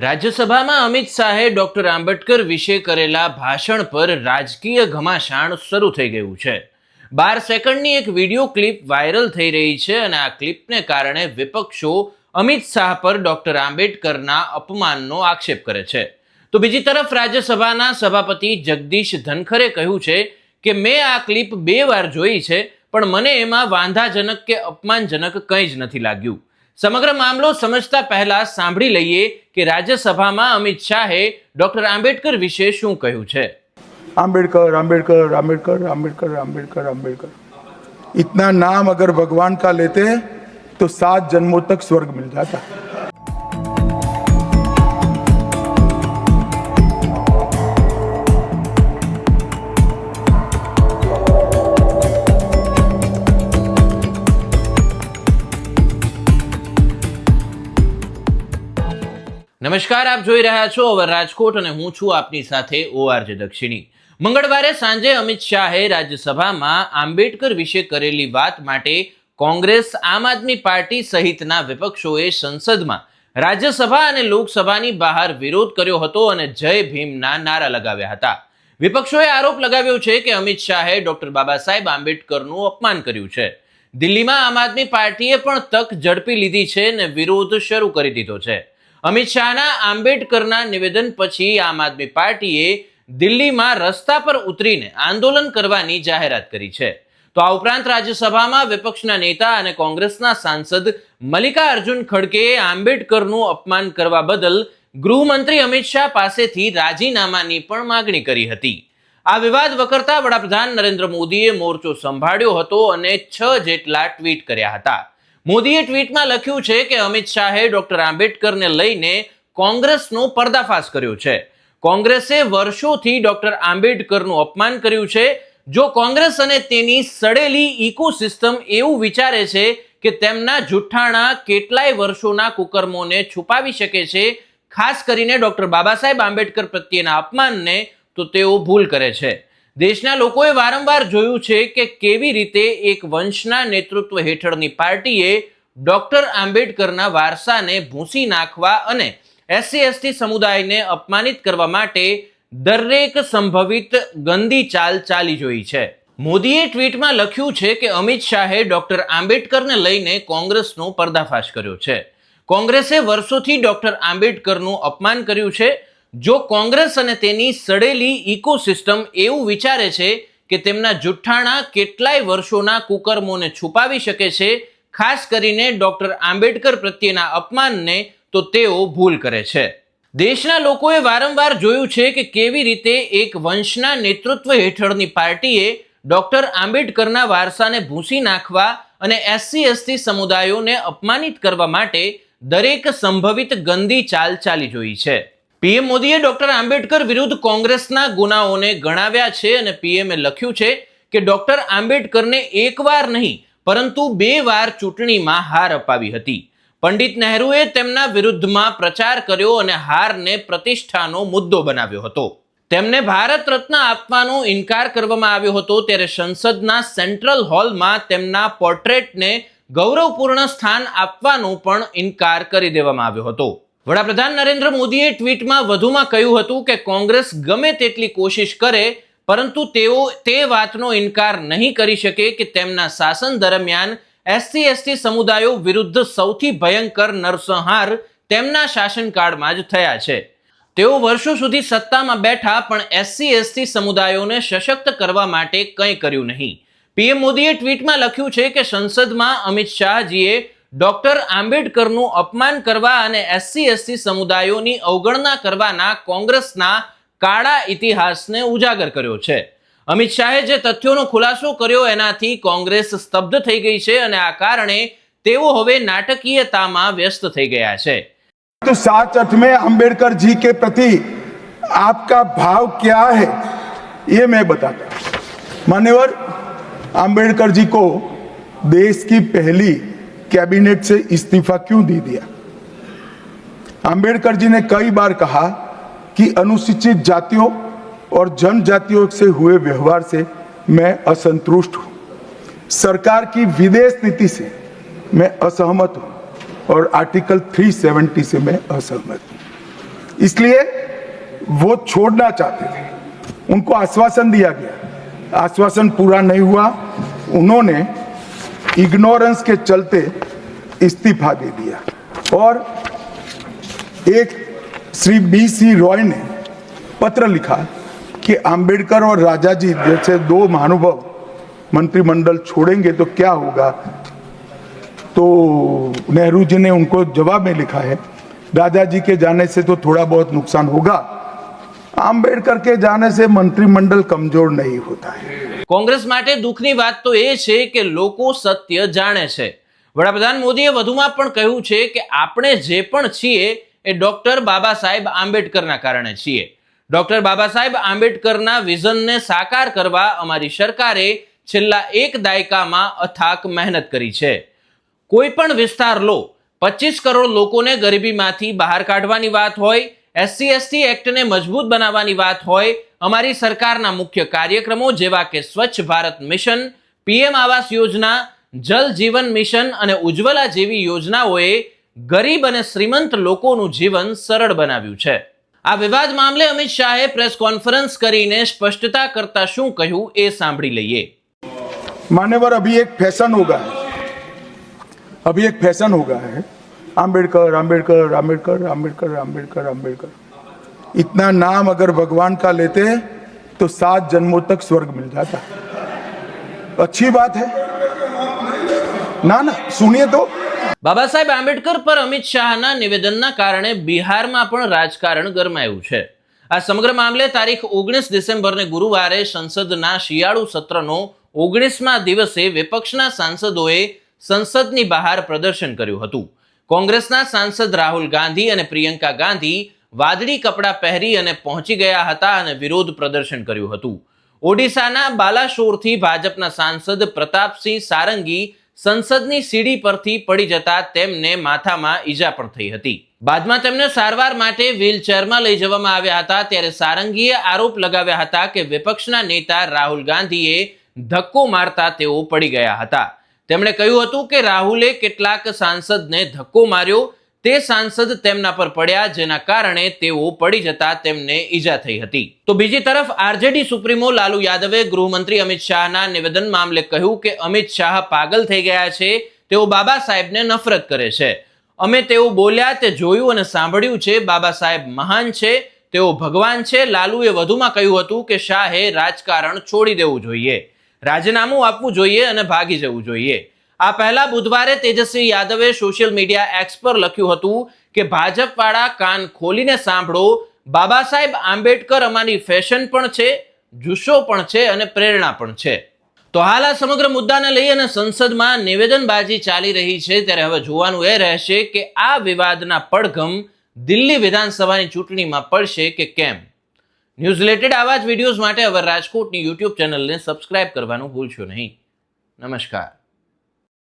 રાજ્યસભામાં અમિત શાહે ડોક્ટર આંબેડકર વિશે કરેલા ભાષણ પર રાજકીય ઘમાસાણ શરૂ થઈ ગયું છે। 12 સેકન્ડની એક વિડીયો ક્લિપ વાયરલ થઈ રહી છે અને આ ક્લિપને કારણે વિપક્ષો અમિત શાહ પર ડોક્ટર આંબેડકરના અપમાનનો આક્ષેપ કરે છે। તો બીજી તરફ રાજ્યસભાના સભાપતિ જગદીશ ધનખરે કહ્યું છે કે મેં આ ક્લિપ 2 વાર જોઈ છે પણ મને એમાં વાંધાજનક કે અપમાનજનક કંઈ જ નથી લાગ્યું। સમગ્ર મામલો સમજતા પહેલા સાંભળી લઈએ કે રાજ્યસભામાં અમિત શાહે ડોક્ટર આંબેડકર વિશે શું કહ્યું છે। आम्बेडकर आम्बेडकर आम्बेडकर आम्बेडकर आम्बेडकर आम्बेडकर इतना नाम अगर भगवान का लेते तो 7 जन्मों तक स्वर्ग मिल जाता। નમસ્કાર, આપ જોઈ રહ્યા છો ઓવર રાજકોટ અને હું છું આપની સાથે ORJ દક્ષિણી। મંગળવારે સાંજે અમિત શાહે રાજ્યસભામાં આંબેડકર વિશે કરેલી વાત માટે કોંગ્રેસ, આમ આદમી પાર્ટી સહિતના વિપક્ષોએ સંસદમાં, રાજ્યસભા અને લોકસભાની બહાર વિરોધ કર્યો હતો અને જય ભીમના નારા લગાવ્યા હતા। વિપક્ષોએ આરોપ લગાવ્યો છે કે અમિત શાહે ડોક્ટર બાબા સાહેબ આંબેડકરનું અપમાન કર્યું છે। દિલ્હીમાં આમ આદમી પાર્ટીએ પણ તક ઝડપી લીધી છે અને વિરોધ શરૂ કરી દીધો છે। અમિત શાહના આંબેડકરના નિવેદન પછી આમ આદમી પાર્ટીએ દિલ્હીમાં રસ્તા પર ઉતરીને આંદોલન કરવાની જાહેરાત કરી છે। તો આ ઉપરાંત રાજ્યસભામાં વિપક્ષના નેતા અને કોંગ્રેસના સાંસદ મલ્લિકાર્જુન ખડગેએ આંબેડકરનું અપમાન કરવા બદલ ગૃહમંત્રી અમિત શાહ પાસેથી રાજીનામાની પણ માંગણી કરી હતી। આ વિવાદ વકરતા વડાપ્રધાન નરેન્દ્ર મોદીએ મોરચો સંભાળ્યો હતો અને 6 જેટલા ટ્વીટ કર્યા હતા। મોદીએ ટ્વીટમાં લખ્યું છે કે અમિત શાહે ડોક્ટર આંબેડકરને લઈને કોંગ્રેસનો પર્દાફાશ કર્યો છે। કોંગ્રેસે વર્ષોથી ડોક્ટર આંબેડકરનું અપમાન કર્યું છે। જો કોંગ્રેસ અને તેની સડેલી ઇકોસિસ્ટમ એવું વિચારે છે કે તેમના જુઠ્ઠાણા કેટલાય વર્ષોના કુકર્મોને છુપાવી શકે છે, ખાસ કરીને ડોક્ટર બાબા સાહેબ આંબેડકર પ્રત્યેના અપમાનને, તો તેઓ ભૂલ કરે છે। દેશના લોકોએ વારંવાર જોયું છે કે કેવી રીતે એક વંશના નેતૃત્વ હેઠળની પાર્ટીએ ડોક્ટર આંબેડકરના વારસાને ભૂંસી નાખવા અને SC/ST સમુદાયને અપમાનિત કરવા માટે દરેક સંભવિત ગંદી ચાલ ચાલી જોઈ છે। મોદીએ ટ્વીટમાં લખ્યું છે કે અમિત શાહે ડોક્ટર આંબેડકરને લઈને કોંગ્રેસનો પર્દાફાશ કર્યો છે। કોંગ્રેસે વર્ષોથી ડોક્ટર આંબેડકરનું અપમાન કર્યું છે। જો કોંગ્રેસ અને તેની સડેલી ઇકોસિસ્ટમ એવું વિચારે છે કે તેમના જુઠ્ઠાણા કેટલાય વર્ષોના કુકર્મોને છુપાવી શકે છે, ખાસ કરીને ડોક્ટર આંબેડકર પ્રત્યેના અપમાનને, તો તેઓ ભૂલ કરે છે। દેશના લોકોએ વારંવાર જોયું છે કે કેવી રીતે એક વંશના નેતૃત્વ હેઠળની પાર્ટીએ ડોક્ટર આંબેડકરના વારસાને ભૂંસી નાખવા અને SC/ST સમુદાયોને અપમાનિત કરવા માટે દરેક સંભવિત ગંદી ચાલ ચાલી જોઈ છે। PM મોદીએ ડોક્ટર આંબેડકર વિરુદ્ધ કોંગ્રેસના ગુનાઓને ગણાવ્યા છે અને PMએ લખ્યું છે કે ડોક્ટર આંબેડકરને એકવાર નહીં પરંતુ 2 વાર ચૂંટણીમાં હાર અપાવી હતી। પંડિત નહેરુએ તેમના વિરુદ્ધમાં પ્રચાર કર્યો અને હારને પ્રતિષ્ઠાનો મુદ્દો બનાવ્યો હતો। તેમને ભારત રત્ન આપવાનો ઇનકાર કરવામાં આવ્યો હતો, ત્યારે સંસદના સેન્ટ્રલ હોલમાં તેમના પોર્ટ્રેટને ગૌરવપૂર્ણ સ્થાન આપવાનો પણ ઇનકાર કરી દેવામાં આવ્યો હતો। વડાપ્રધાન નરેન્દ્ર મોદીએ ટ્વીટમાં વધુમાં કહ્યું હતું કે કોંગ્રેસ ગમે તેટલી કોશિશ કરે પરંતુ તેઓ તે વાતનો ઇનકાર નહીં કરી શકે કે તેમના શાસન દરમિયાન SC/ST સમુદાયો વિરુદ્ધ સૌથી ભયંકર નરસંહાર તેમના શાસનકાળમાં જ થયા છે। તેઓ વર્ષો સુધી સત્તામાં બેઠા પણ SC/ST સમુદાયોને સશક્ત કરવા માટે કંઈ કર્યું નહીં। PM મોદીએ ટ્વીટમાં લખ્યું છે કે સંસદમાં અમિત શાહજીએ ડોક્ટર આંબેડકરનું અપમાન કરવા અને SC/ST સમુદાયોની અવગણના કરવાના કોંગ્રેસના કાળા ઇતિહાસને ઉજાગર કર્યો છે। અમિત શાહે જે તથ્યોનો ખુલાસો કર્યો એનાથી કોંગ્રેસ સ્તબ્ધ થઈ ગઈ છે અને આ કારણે તેઓ હવે નાટકીયતામાં વ્યસ્ત થઈ ગયા છે। तो साच अर्थ में आम्बेडकर जी के प्रति आपका भाव क्या है ये मैं बताता। मान्यवर, आम्बेडकर जी को देश की पहली कैबिनेट से इस्तीफा क्यों दे दिया? आम्बेडकर जी ने कई बार कहा कि अनुसूचित जातियों और जनजातियों से हुए व्यवहार से मैं असंतुष्ट हूं। सरकार की विदेश नीति से मैं असहमत हूं और आर्टिकल 370 से मैं असहमत हूं। इसलिए वो छोड़ना चाहते थे, उनको आश्वासन दिया गया, आश्वासन पूरा नहीं हुआ, उन्होंने इग्नोरेंस के चलते इस्तीफा दे दिया और एक श्री BC रॉय ने पत्र लिखा कि आंबेडकर और राजा जी जैसे दो महानुभाव मंत्रिमंडल छोड़ेंगे तो क्या होगा। तो नेहरू जी ने उनको जवाब में लिखा है, राजा जी के जाने से तो थोड़ा बहुत नुकसान होगा, आंबेडकर के जाने से मंत्रिमंडल कमजोर नहीं होता है। કોંગ્રેસ માટે દુઃખની વાત તો એ છે કે લોકો સત્ય જાણે છે. વડાપ્રધાન મોદીએ વધુમાં પણ કહ્યું છે કે આપણે જે પણ છીએ એ ડોક્ટર બાબા સાહેબ આંબેડકરના કારણે છીએ. ડોક્ટર બાબા સાહેબ આંબેડકરના વિઝનને સાકાર કરવા અમારી સરકારે છેલ્લા એક દાયકામાં અથાક મહેનત કરી છે. કોઈ પણ વિસ્તાર લો, 25 કરોડ લોકોને ગરીબીમાંથી બહાર કાઢવાની વાત હોય, SC/ST એક્ટને મજબૂત બનાવવાની વાત હોય, અમારી સરકારના મુખ્ય કાર્યક્રમો જેવા કે સ્વચ્છ ભારત મિશન, PM આવાસ યોજના, જલ જીવન મિશન અને ઉજ્જવલા જેવી યોજનાઓએ ગરીબ અને શ્રીમંત લોકોનું જીવન સરળ બનાવ્યું છે. આ વિવાદ મામલે અમિત શાહે પ્રેસ કોન્ફરન્સ કરીને સ્પષ્ટતા કરતા શું કહ્યું એ સાંભળી લઈએ. मान्यवर, अभी एक फैशन हो गया है, अभी एक फैशन हो गया है, आंबेडकर आंबेडकर आंबेडकर आंबेडकर आंबेडकर आंबेडकर, इतना नाम अगर भगवान का लेते तो 7 जन्मों तक स्वर्ग मिल जाता. अच्छी बात है ना, ना सुनिए तो. બાબા સાહેબ આંબેડકર પર અમિત શાહના નિવેદનના કારણે બિહારમાં પણ રાજકારણ ગરમાયું છે. આ સમગ્ર મામલે તારીખ 19 ડિસેમ્બરને ગુરુવારે સંસદના શિયાળુ સત્રનો 19મા દિવસે વિપક્ષના સાંસદોએ સંસદની બહાર પ્રદર્શન કર્યું હતું. કોંગ્રેસના સાંસદ રાહુલ ગાંધી અને પ્રિયંકા ગાંધી વાદળી કપડાં પહેરી અને પહોંચી ગયા હતા અને વિરોધ પ્રદર્શન કર્યું હતું. ઓડિશાના બાલાશોરથી ભાજપના સાંસદ પ્રતાપસિંહ સારંગી સંસદની સીડી પરથી પડી જતા તેમને માથામાં ઈજા પણ થઈ હતી. બાદમાં તેમને સારવાર માટે વ્હીલચેરમાં લઈ જવામાં આવ્યા હતા. ત્યારે સારંગીએ આરોપ લગાવ્યા હતા કે વિપક્ષના નેતા રાહુલ ગાંધીએ ધક્કો મારતા તેઓ પડી ગયા હતા. તેમણે કહ્યું હતું કે રાહુલે કેટલાક સાંસદને ધક્કો માર્યો, તે સાંસદ તેમના પર પડ્યા જેના કારણે તેઓ પડી જતા તેમને ઈજા થઈ હતી. તો બીજી તરફ RJD સુપ્રીમો લાલુ યાદવે ગૃહમંત્રી અમિત શાહના નિવેદન મામલે કહ્યું કે અમિત શાહ પાગલ થઈ ગયા છે, તેઓ બાબા સાહેબને નફરત કરે છે. અમે તેઓ બોલ્યા તે જોયું અને સાંભળ્યું છે. બાબા સાહેબ મહાન છે, તેઓ ભગવાન છે. લાલુએ વધુમાં કહ્યું હતું કે શાહે રાજકારણ છોડી દેવું જોઈએ, રાજીનામું આપવું જોઈએ અને ભાગી જવું જોઈએ. આ પહેલા બુધવારે તેજસ્વી યાદવે સોશિયલ મીડિયા એક્સ પર લખ્યું હતું કે ભાજપવાળા કાન ખોલીને સાંભળો, બાબા સાહેબ આંબેડકર અમારી ફેશન પણ છે, જુસ્સો પણ છે અને પ્રેરણા પણ છે. તો હાલ આ સમગ્ર મુદ્દાને લઈ અને સંસદમાં નિવેદનબાજી ચાલી રહી છે. ત્યારે હવે જોવાનું એ રહેશે કે આ વિવાદના પડઘમ દિલ્હી વિધાનસભાની ચૂંટણીમાં પડશે કે કેમ. ન્યૂઝ રિલેટેડ આવા જ વિડીયોઝ માટે હવે રાજકોટની YouTube ચેનલને સબસ્ક્રાઇબ કરવાનું ભૂલશો નહીં. નમસ્કાર.